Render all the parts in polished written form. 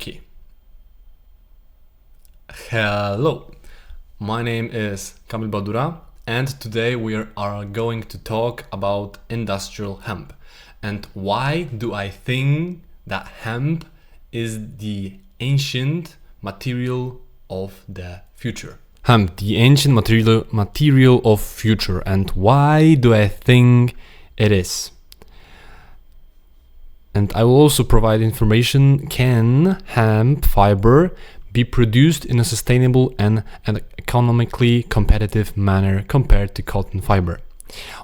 Okay. Hello, my name is Kamilbadura, and today we are going to talk about industrial hemp. And why do I think that hemp is the ancient material of the future? Hemp, the ancient material of future, and why do I think it is? And I will also provide information: can hemp fiber be produced in a sustainable and economically competitive manner compared to cotton fiber?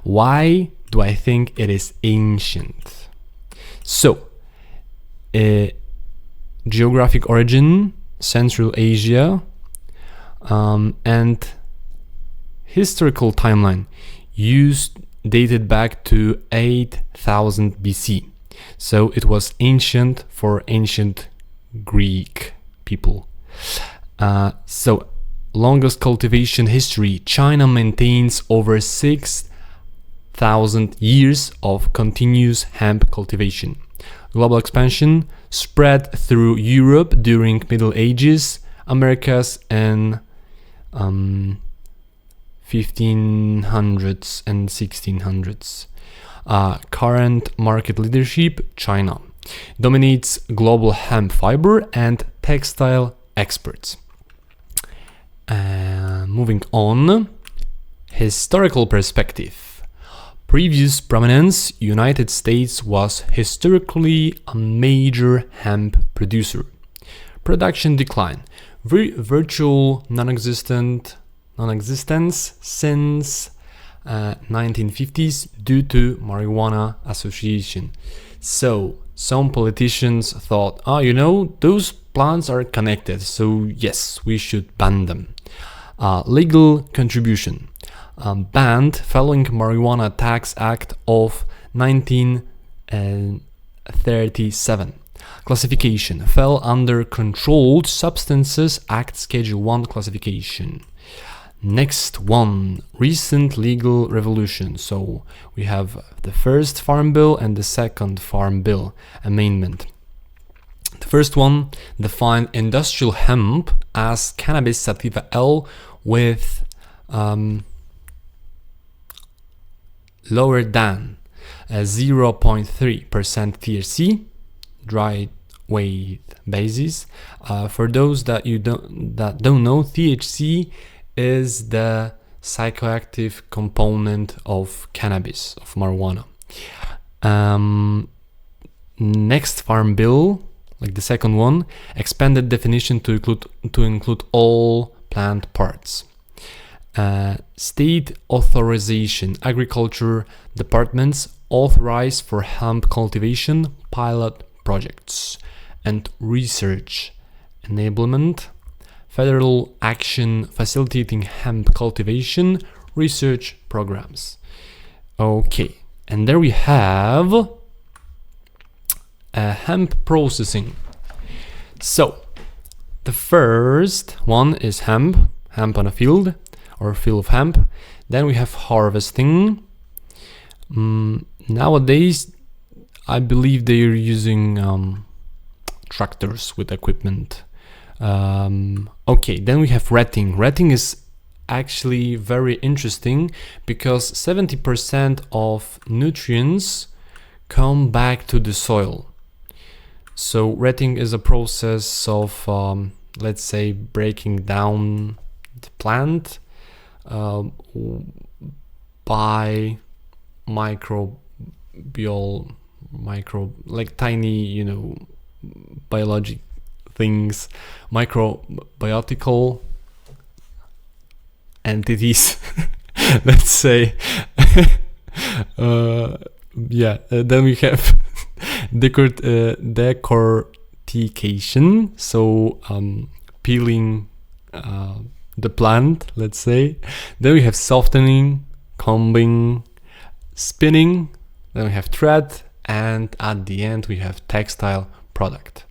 Why do I think it is ancient? So, geographic origin, Central Asia, and historical timeline dated back to 8000 BC. So it was ancient for ancient Greek people. So longest cultivation history, China maintains over 6,000 years of continuous hemp cultivation. Global expansion spread through Europe during Middle Ages, Americas, and 1500s and 1600s. Current market leadership, China dominates global hemp fiber and textile exports. Moving on, historical perspective. Previous prominence, United States was historically a major hemp producer. Production decline, virtual non-existence since 1950s due to marijuana association. So some politicians thought, those plants are connected, so yes, we should ban them. Legal contribution, banned following Marijuana Tax Act of 1937. Classification, fell under Controlled Substances Act Schedule 1 classification. Next one, recent legal revolution. So we have the first Farm Bill and the second Farm Bill amendment. The first one defined industrial hemp as cannabis sativa L with lower than 0.3% THC, dry weight basis. For those that don't know, THC is the psychoactive component of cannabis, of marijuana. Next Farm Bill, like the second one, expanded definition to include all plant parts. State authorization, agriculture departments authorized for hemp cultivation, pilot projects, and research enablement. Federal action facilitating hemp cultivation, research programs. Okay, and there we have hemp processing. So, the first one is hemp on a field or field of hemp. Then we have harvesting. Nowadays, I believe they are using tractors with equipment. Okay, then we have retting. Retting is actually very interesting because 70% of nutrients come back to the soil. So retting is a process of, let's say, breaking down the plant by like tiny, biologic things, microbiotical entities, let's say. Then we have decortication, so peeling the plant, let's say. Then we have softening, combing, spinning. Then we have thread, and at the end we have textile product.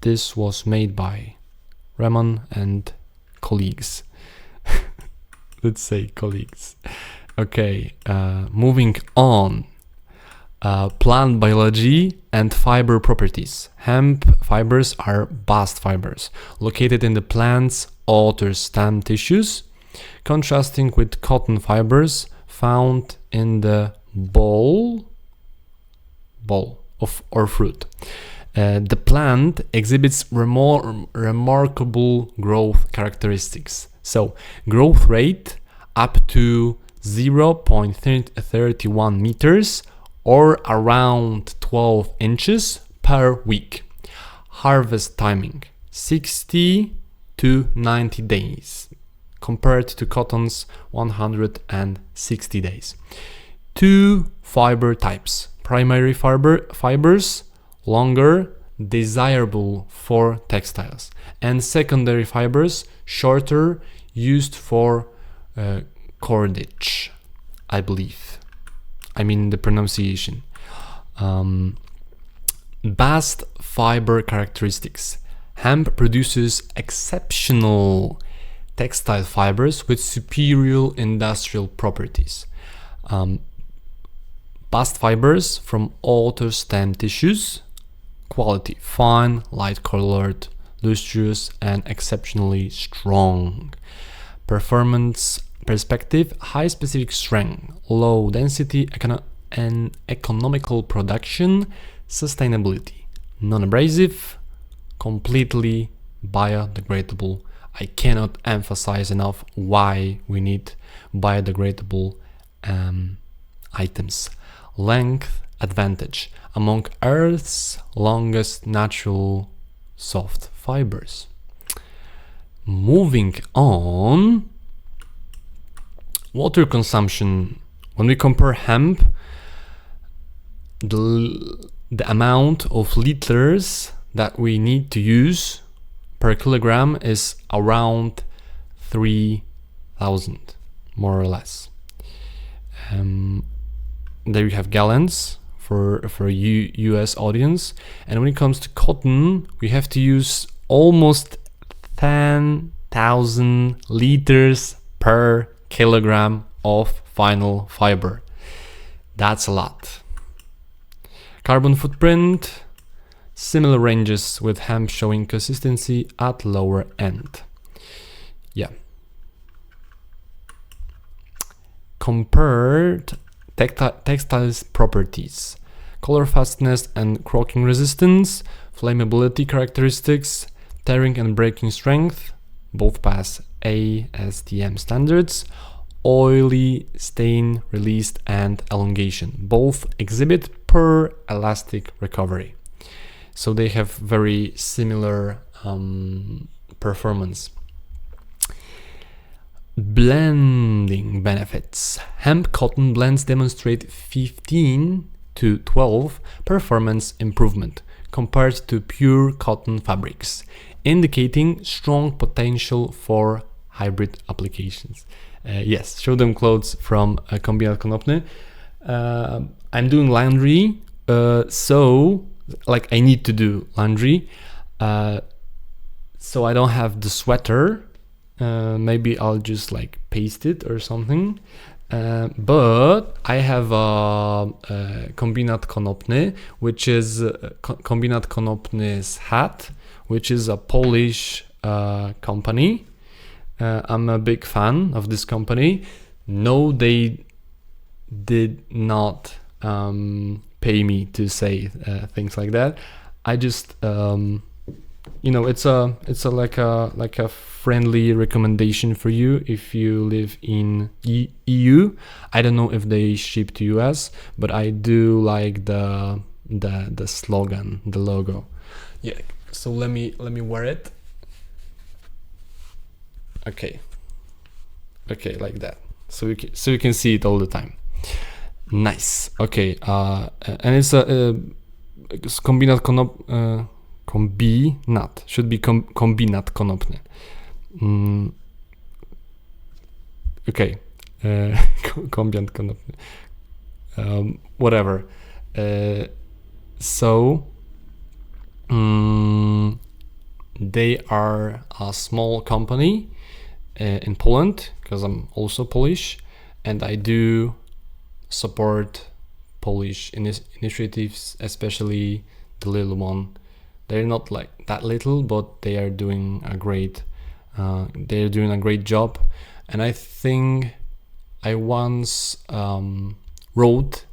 This was made by Rehman and colleagues. Let's say colleagues. Okay, moving on. plant biology and fiber properties. Hemp fibers are bast fibers located in the plant's outer stem tissues, contrasting with cotton fibers found in the bole of or fruit. The plant exhibits remarkable growth characteristics. So, growth rate up to 0.31 meters or around 12 inches per week. Harvest timing 60 to 90 days compared to cotton's 160 days. 2 fiber types. Primary fibers, longer, desirable for textiles, and secondary fibers, shorter, used for cordage, I believe. I mean the pronunciation. Bast fiber characteristics. Hemp produces exceptional textile fibers with superior industrial properties. Bast fibers from outer stem tissues. Quality: fine, light colored, lustrous, and exceptionally strong. Performance perspective: high specific strength, low density, and economical production. Sustainability: non-abrasive, completely biodegradable. I cannot emphasize enough why we need biodegradable items. Length advantage: among Earth's longest natural soft fibers. Moving on, water consumption. When we compare hemp, the amount of liters that we need to use per kilogram is around 3,000, more or less. There you have gallons for US audience. And when it comes to cotton, we have to use almost 10,000 liters per kilogram of final fiber. That's a lot. Carbon footprint: similar ranges with hemp showing consistency at lower end. Yeah. Compared textiles properties: color fastness and cracking resistance, flammability characteristics, tearing and breaking strength, both pass ASTM standards, oily stain released and elongation, both exhibit per elastic recovery. So they have very similar performance. Blending benefits: hemp cotton blends demonstrate 15 to 12 performance improvement compared to pure cotton fabrics, indicating strong potential for hybrid applications. Yes, show them clothes from Kombinat Konopny. I'm doing laundry, so like I need to do laundry, so I don't have the sweater. Maybe I'll just like paste it or something. But I have a Kombinat Konopny, which is Kombinat Konopny's hat, which is a Polish company. I'm a big fan of this company. No, they did not pay me to say things like that. I just it's a like a friendly recommendation for you if you live in EU. I don't know if they ship to US, but I do like the slogan, the logo. Yeah. So let me wear it. Okay, like that. So you can see it all the time. Nice. Okay. And it's a Kombinat Kombinat. Should be Kombinat Konopny. Okay. Kombinat Konopny. Whatever. So they are a small company in Poland, because I'm also Polish, and I do support Polish initiatives, especially the little one. They're not like that little, but they are doing a great job. And I think I once wrote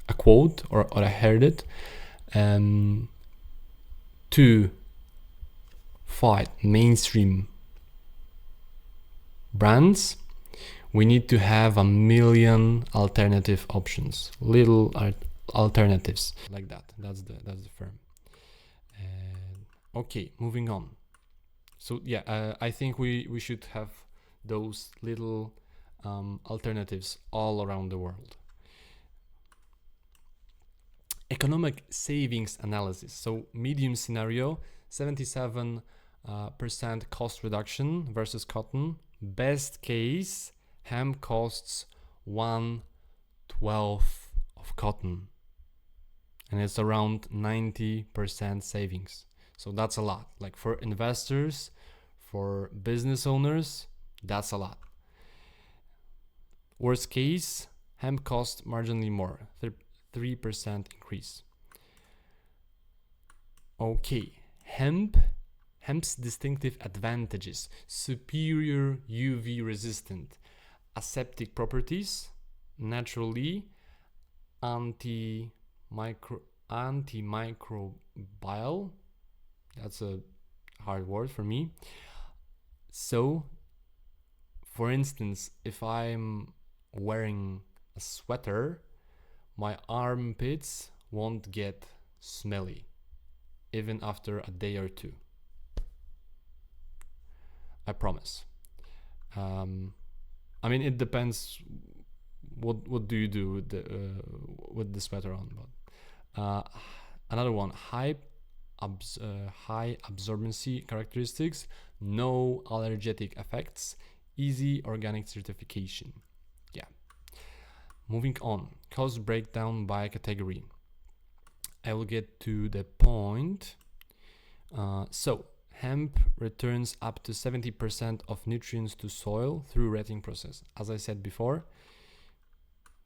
a quote, or I heard it, to fight mainstream brands, we need to have 1,000,000 alternative options, little alternatives like that. That's the firm. Okay, moving on. So yeah, I think we should have those little alternatives all around the world. Economic savings analysis. So medium scenario, 77% cost reduction versus cotton. Best case, hemp costs 1/12 of cotton, and it's around 90% savings. So that's a lot. Like for investors, for business owners, that's a lot. Worst case, hemp costs marginally more, 3% increase. Okay, hemp's distinctive advantages: superior UV resistant, aseptic properties, naturally antimicrobial. That's a hard word for me. So, for instance, if I'm wearing a sweater, my armpits won't get smelly, even after a day or two. I promise. I mean, it depends. What do you do with the sweater on? But another one: high absorbency characteristics, no allergenic effects, easy organic certification. Yeah. Moving on, cost breakdown by category. I will get to the point. So hemp returns up to 70% of nutrients to soil through retting process. As I said before,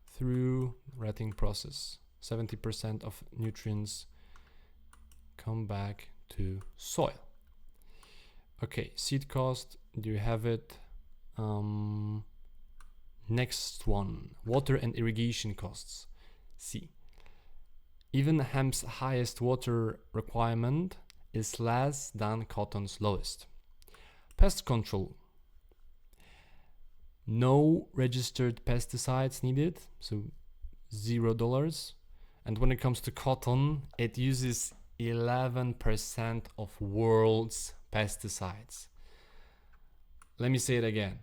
through retting process, 70% of nutrients come back to soil. Okay, seed cost, do you have it? Next one, water and irrigation costs. See, even hemp's highest water requirement is less than cotton's lowest. Pest control, no registered pesticides needed, so $0. And when it comes to cotton, it uses 11% of world's pesticides. Let me say it again.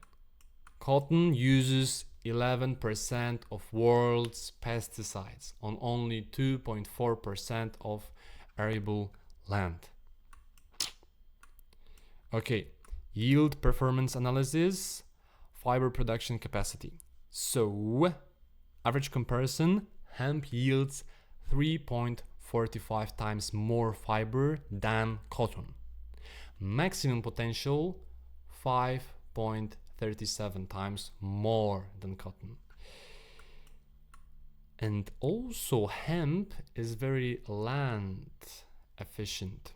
Cotton uses 11% of world's pesticides on only 2.4% of arable land. Okay, yield performance analysis, fiber production capacity. So, average comparison, hemp yields 3.45 times more fiber than cotton. Maximum potential, 5.37 times more than cotton. And also hemp is very land efficient.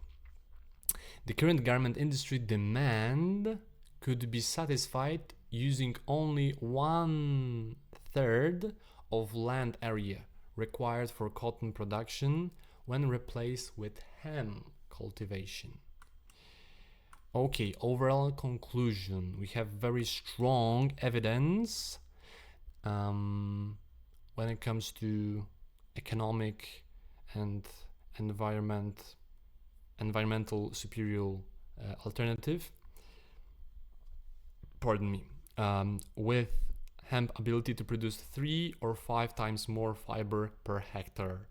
The current garment industry demand could be satisfied using only 1/3 of land area required for cotton production when replaced with hemp cultivation. Okay, overall conclusion. We have very strong evidence when it comes to economic and environmental superior alternative. Pardon me. With hemp ability to produce 3 or 5 times more fiber per hectare,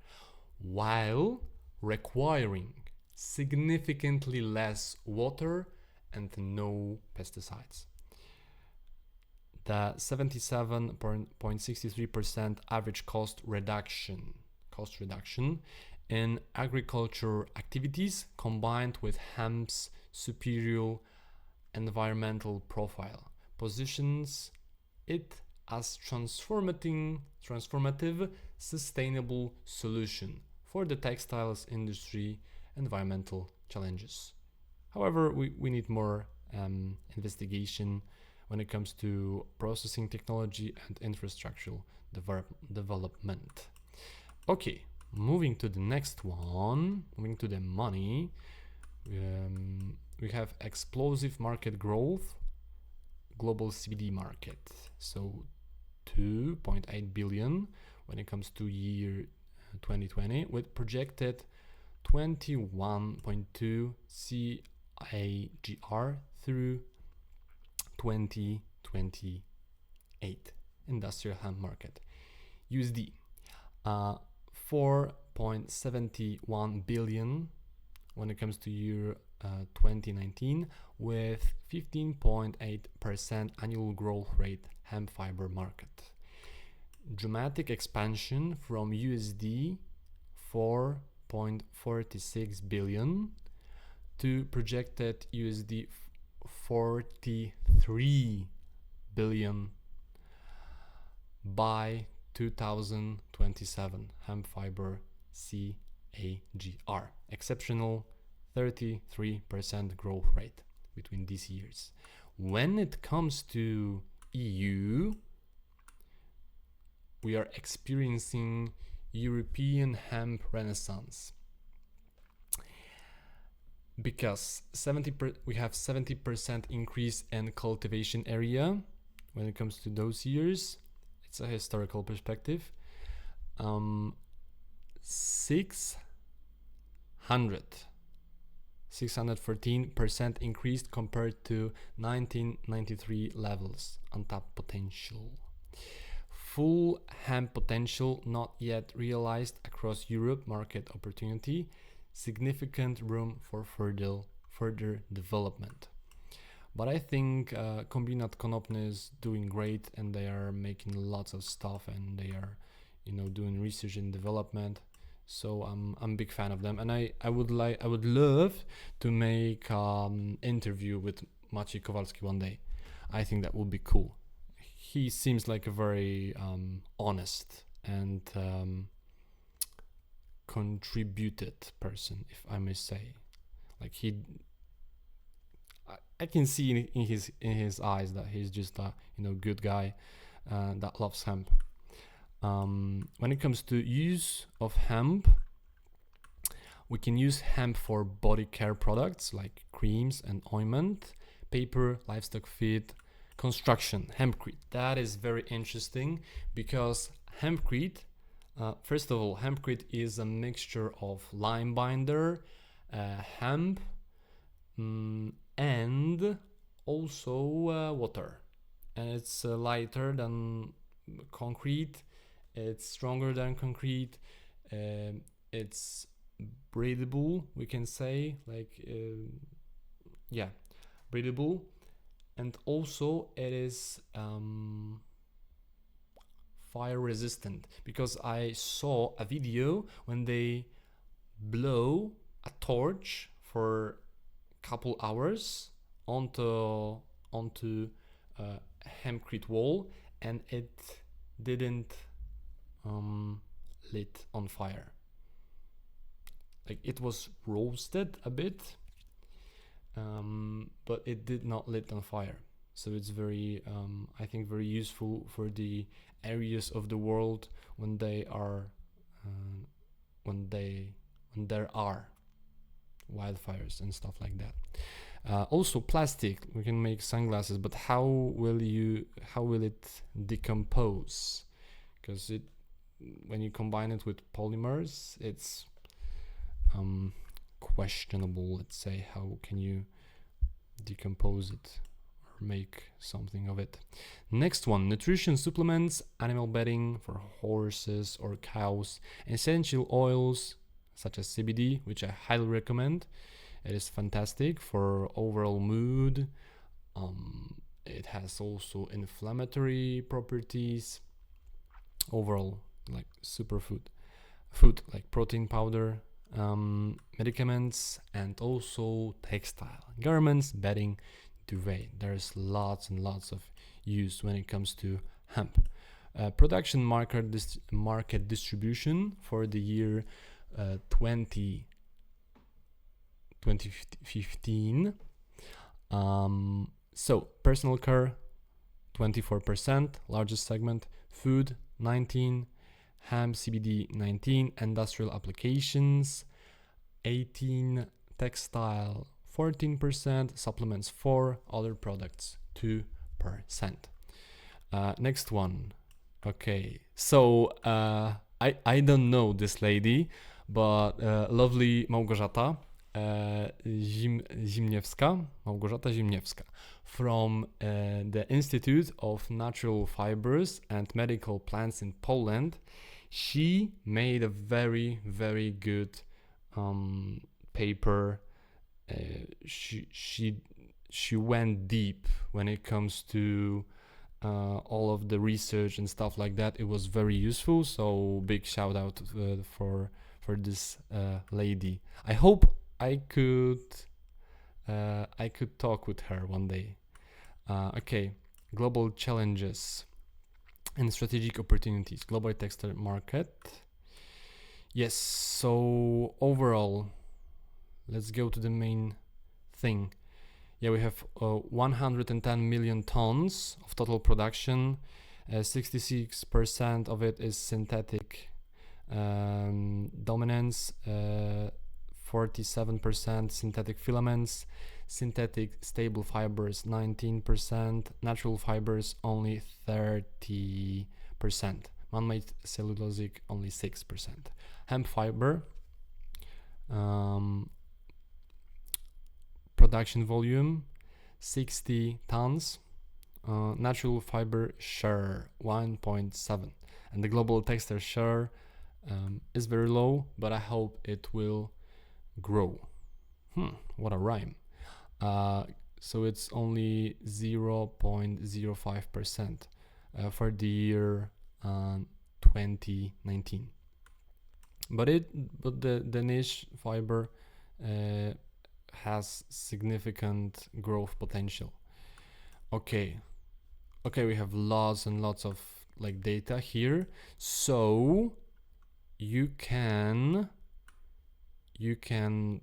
while requiring significantly less water and no pesticides. The 77.63% average cost reduction in agriculture activities combined with hemp's superior environmental profile positions it as transformative, sustainable solution for the textiles industry environmental challenges. However, we need more investigation when it comes to processing technology and infrastructural development. Okay, moving to the next one, moving to the money. We have explosive market growth, global CBD market. So 2.8 billion when it comes to year 2020, with projected 21.2 CAGR through 2028. Industrial hemp market. USD 4.71 billion when it comes to year 2019, with 15.8% annual growth rate hemp fiber market. Dramatic expansion from USD 4.46 billion to projected USD 43 billion by 2027. Hemp fiber CAGR. Exceptional 33% growth rate between these years. When it comes to EU, we are experiencing European hemp renaissance, because we have 70% increase in cultivation area when it comes to those years. It's a historical perspective. 614% increased compared to 1993 levels. Untapped potential. Full hemp potential not yet realized across Europe. Market opportunity. Significant room for further development. But I think Kombinat Konopny is doing great, and they are making lots of stuff, and they are, doing research and development. So I'm a big fan of them, and I would love to make interview with Maciej Kowalski one day. I think that would be cool. He seems like a very honest and contributed person, if I may say. Like I can see in his eyes that he's just a good guy that loves hemp. When it comes to use of hemp, we can use hemp for body care products like creams and ointment, paper, livestock feed, construction, hempcrete. That is very interesting, because hempcrete, first of all, hempcrete is a mixture of lime binder, hemp, and also water, and it's lighter than concrete. It's stronger than concrete. It's breathable, we can say, breathable, and also it is fire resistant, because I saw a video when they blow a torch for couple hours onto hempcrete wall, and it didn't lit on fire. Like, it was roasted a bit, but it did not lit on fire. So it's very I think very useful for the areas of the world when they are when there are wildfires and stuff like that. Also plastic, we can make sunglasses, but how will it decompose? Because when you combine it with polymers, it's questionable. Let's say, how can you decompose it or make something of it? Next one, nutrition supplements, animal bedding for horses or cows, essential oils such as CBD, which I highly recommend. It is fantastic for overall mood. It has also inflammatory properties. Overall, like superfood, food like protein powder, medicaments, and also textile, garments, bedding, duvet. There's lots and lots of use when it comes to hemp. Production market distribution for the year 2015. So personal care 24%, largest segment, food 19, hemp CBD 19, industrial applications 18, textile 14%, supplements 4, other products 2%. Next one. Okay, so I don't know this lady, but lovely Małgorzata Zimniewska, Małgorzata Zimniewska, from the Institute of Natural Fibers and Medical Plants in Poland. She made a very, very good paper. She went deep when it comes to all of the research and stuff like that. It was very useful, so big shout out for this lady. I hope I could talk with her one day. Okay, global challenges and strategic opportunities. Global textile market. Yes, so overall, let's go to the main thing. Yeah, we have 110 million tons of total production. 66% of it is synthetic dominance, 47% synthetic filaments, synthetic stable fibers 19%, natural fibers only 30%, man-made cellulosic only 6%. Hemp fiber production volume 60 tons, natural fiber share 1.7, and the global textile share is very low, but I hope it will grow. What a rhyme. So it's only 0.05% for the year 2019. But the niche fiber has significant growth potential. Okay, we have lots and lots of like data here, so you can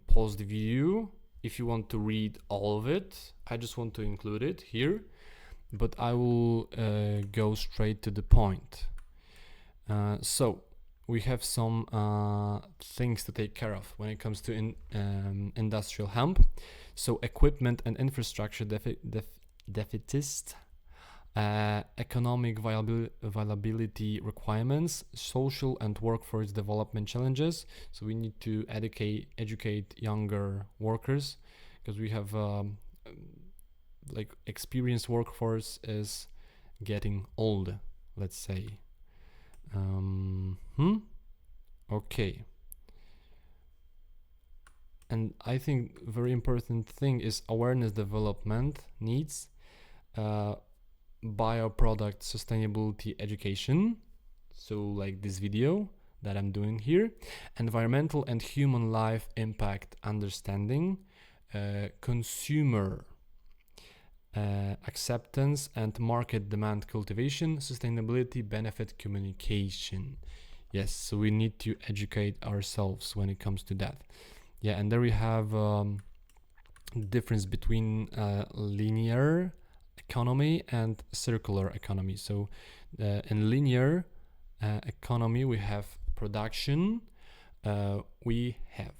pause the video if you want to read all of it. I just want to include it here, but I will go straight to the point. So we have some things to take care of when it comes to industrial hemp. So equipment and infrastructure deficits, economic viability requirements, social and workforce development challenges. So we need to educate younger workers, because we have like experienced workforce is getting old, let's say. Okay. And I think very important thing is awareness development needs, bioproduct sustainability education, so like this video that I'm doing here, environmental and human life impact understanding, consumer acceptance and market demand cultivation, sustainability benefit communication. Yes, so we need to educate ourselves when it comes to that. Yeah, and there we have difference between linear economy and circular economy. So in linear economy we have production, we have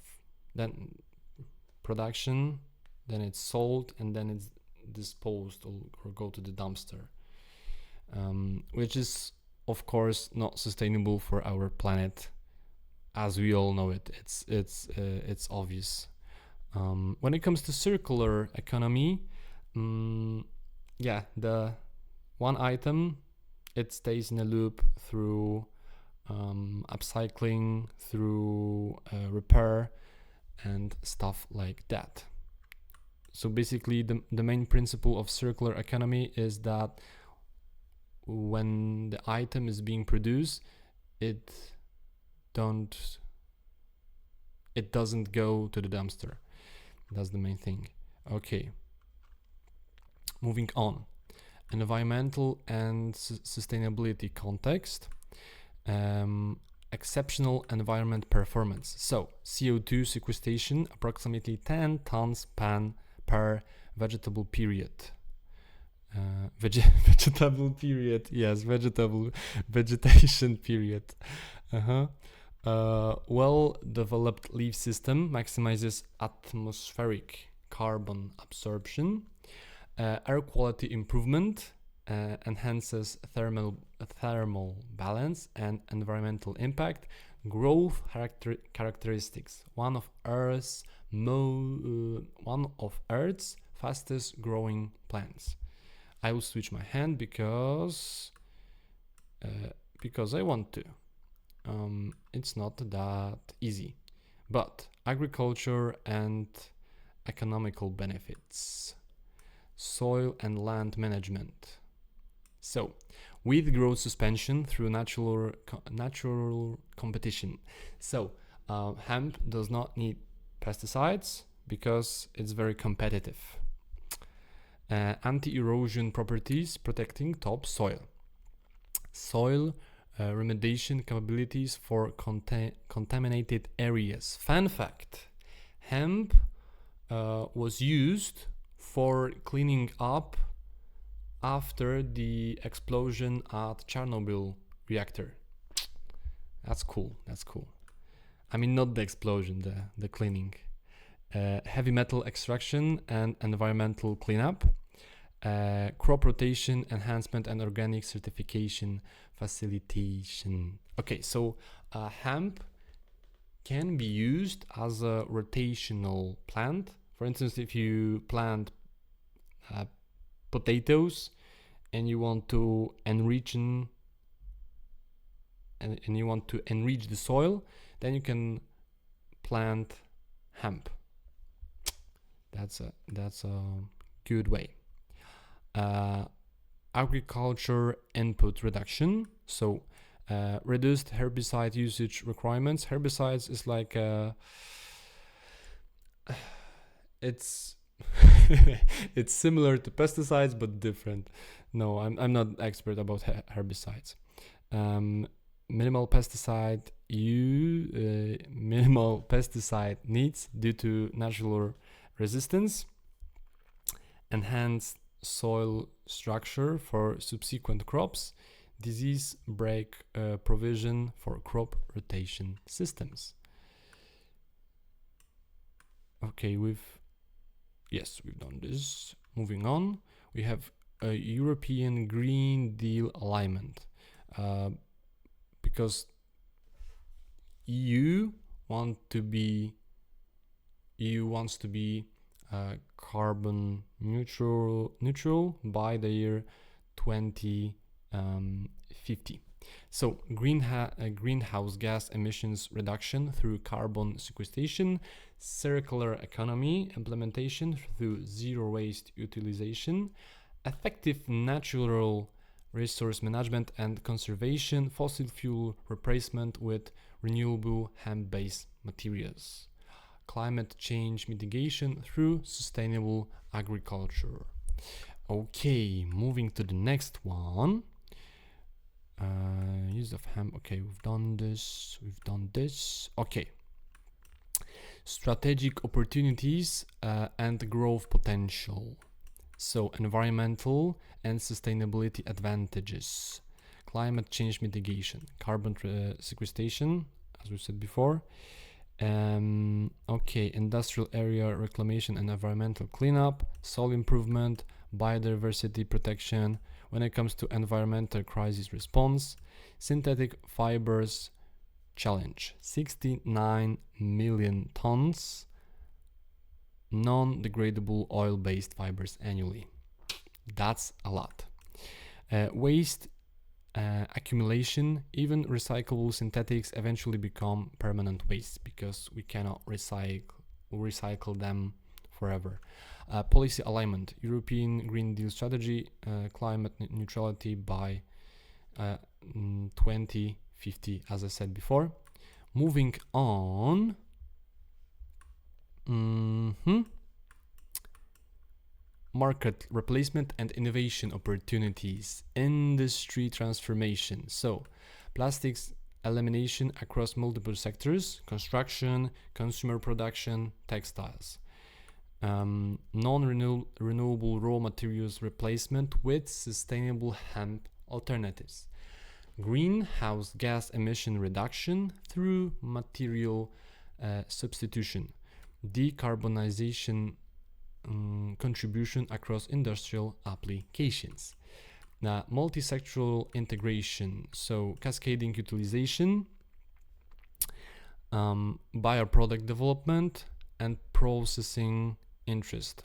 then production, then it's sold, and then it's disposed or go to the dumpster, which is of course not sustainable for our planet, as we all know it. It's obvious. When it comes to circular economy, yeah, the one item, it stays in a loop through upcycling, through repair and stuff like that. So basically the main principle of circular economy is that when the item is being produced, it doesn't go to the dumpster. That's the main thing. Okay, moving on. environmental and sustainability context, exceptional environment performance. So CO2 sequestration approximately 10 tons per vegetable period. Vegetable period, yes, vegetation period. Well-developed leaf system maximizes atmospheric carbon absorption, air quality improvement, enhances thermal balance and environmental impact, growth characteristics. One of Earth's fastest growing plants. I will switch my hand because I want to. It's not that easy, but agriculture and economical benefits, soil and land management. So, with growth suspension through natural competition. So, hemp does not need pesticides because it's very competitive. Anti-erosion properties protecting topsoil. Soil remediation capabilities for contaminated areas. Fun fact, hemp was used for cleaning up after the explosion at Chernobyl reactor. That's cool. I mean, not the explosion, the cleaning. Heavy metal extraction and environmental cleanup. Crop rotation, enhancement, and organic certification facilitation. Okay, so hemp can be used as a rotational plant. For instance, if you plant potatoes and you want to enrich and you want to enrich the soil, then you can plant hemp. That's a good way. Agriculture input reduction. So reduced herbicide usage requirements. Herbicides is like it's it's similar to pesticides but different. No, I'm not expert about herbicides. Minimal pesticide needs due to natural resistance. Enhanced soil structure for subsequent crops. Disease break provision for crop rotation systems. Okay, we've done this. Moving on, we have a European Green Deal alignment, because EU wants to be carbon neutral by the year 2050. So greenhouse gas emissions reduction through carbon sequestration, circular economy implementation through zero waste utilization, effective natural resource management and conservation, fossil fuel replacement with renewable hemp-based materials, climate change mitigation through sustainable agriculture. Okay, moving to the next one. Use of hemp. Okay, we've done this. Okay. Strategic opportunities and growth potential. So, environmental and sustainability advantages, climate change mitigation, carbon sequestration, as we said before. Okay, industrial area reclamation and environmental cleanup, soil improvement, biodiversity protection. When it comes to environmental crisis response, synthetic fibers challenge, 69 million tons non-degradable oil-based fibers annually. That's a lot. Waste accumulation, even recyclable synthetics eventually become permanent waste because we cannot recycle them forever. Policy alignment, European Green Deal strategy, climate neutrality by 2050, as I said before. Moving on. market replacement and innovation opportunities, industry transformation. So plastics elimination across multiple sectors: construction, consumer production, textiles. Non-renewable raw materials replacement with sustainable hemp alternatives. Greenhouse gas emission reduction through material substitution. Decarbonization contribution across industrial applications. Now, multi-sectoral integration, so cascading utilization, bioproduct development, and processing interest.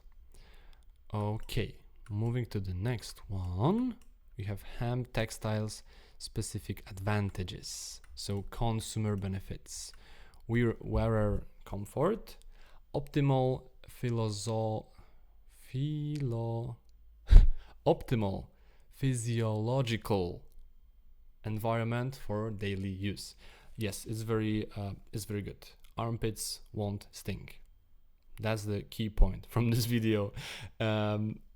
Okay, moving to the next one, we have hemp textiles specific advantages, so consumer benefits. Wearer comfort, optimal optimal physiological environment for daily use. Yes, it's very good. Armpits won't stink. That's the key point from this video.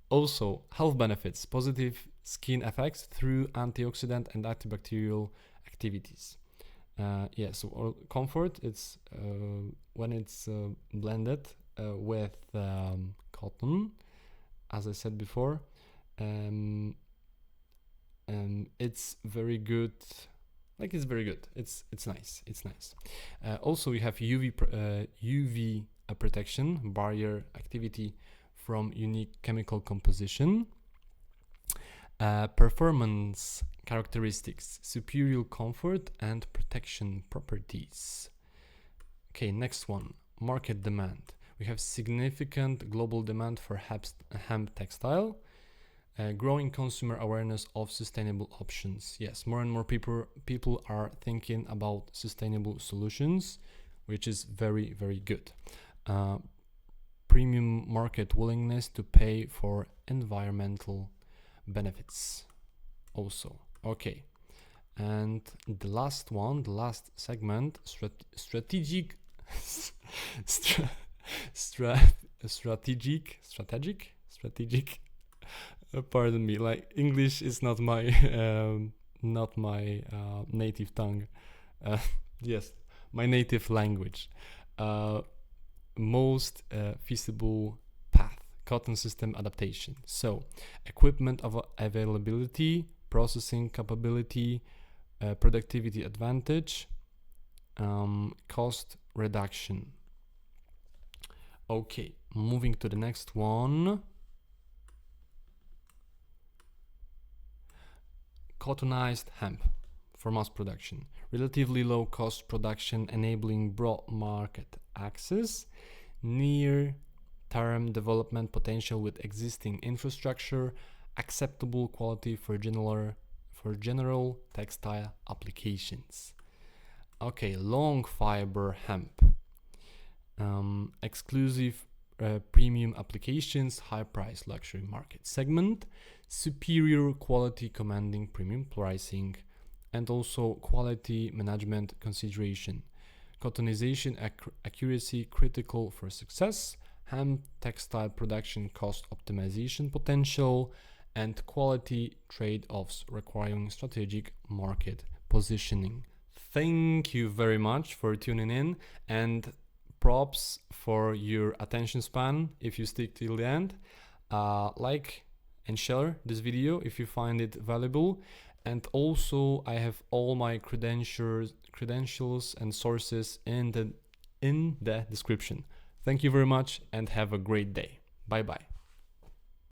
Also, health benefits: positive skin effects through antioxidant and antibacterial activities. So comfort, it's when it's blended with cotton, as I said before. It's very good. It's very good. It's nice. It's nice. Also, we have UV protection, barrier activity from unique chemical composition. Performance characteristics: superior comfort and protection properties. Okay, next one, market demand. We have significant global demand for hemp textile. Growing consumer awareness of sustainable options. Yes, more and more people are thinking about sustainable solutions, which is very, very good. Premium market willingness to pay for environmental benefits also. Okay, and the last one, the last segment, strategic pardon me, English is not my native tongue. Yes, my native language. Most feasible path: cotton system adaptation. So equipment of availability, processing capability, productivity advantage, cost reduction. Okay, moving to the next one. Cottonized hemp for mass production. Relatively low cost production enabling broad market access. Near term development potential with existing infrastructure. Acceptable quality for general textile applications. Okay, long fiber hemp. Exclusive premium applications, high price luxury market segment, superior quality commanding premium pricing, and also quality management consideration. Cottonization accuracy critical for success, hemp textile production cost optimization potential, and quality trade-offs requiring strategic market positioning. Thank you very much for tuning in, and props for your attention span if you stick till the end. Like and share this video if you find it valuable, and also I have all my credentials and sources in the description. Thank you very much and have a great day. Bye bye.